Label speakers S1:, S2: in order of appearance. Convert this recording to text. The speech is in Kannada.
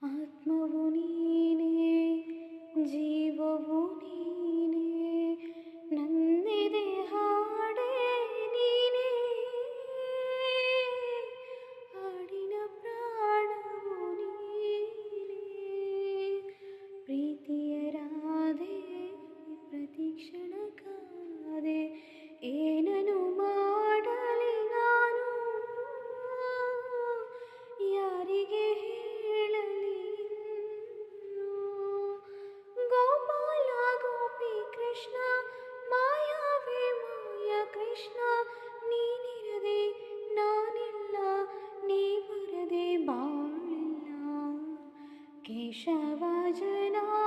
S1: ಆತ್ಮವು ನೀನೇ, ಜೀವವು ನೀನೇ, ನನ್ನಿದೆ ಹಾಡೇ ನೀನೇ, ಹಾಡಿನ ಪ್ರಾಣವು ನೀನೇ, ಪ್ರೀತಿಯ ರಾಧೆ ಪ್ರತಿಕ್ಷಣ ಕಾದೆ, ಏನನು ಮಾಡಲಿ ನಾನು, ಯಾರಿಗೆ ಹೇಳಲಿ ಇನ್ನು? ಗೋಪಾಲ ಗೋಪಿ ಕೃಷ್ಣ, ಮಾಯಾವಿ ಮಾಯ ಕೃಷ್ಣ, ನೀನಿರದೆ ನಾನಿಲ್ಲ, ನೀ ಬರದೆ ಬಾಳಿಲ್ಲ. ಕೇಶವ ಜನಾರ್ದನ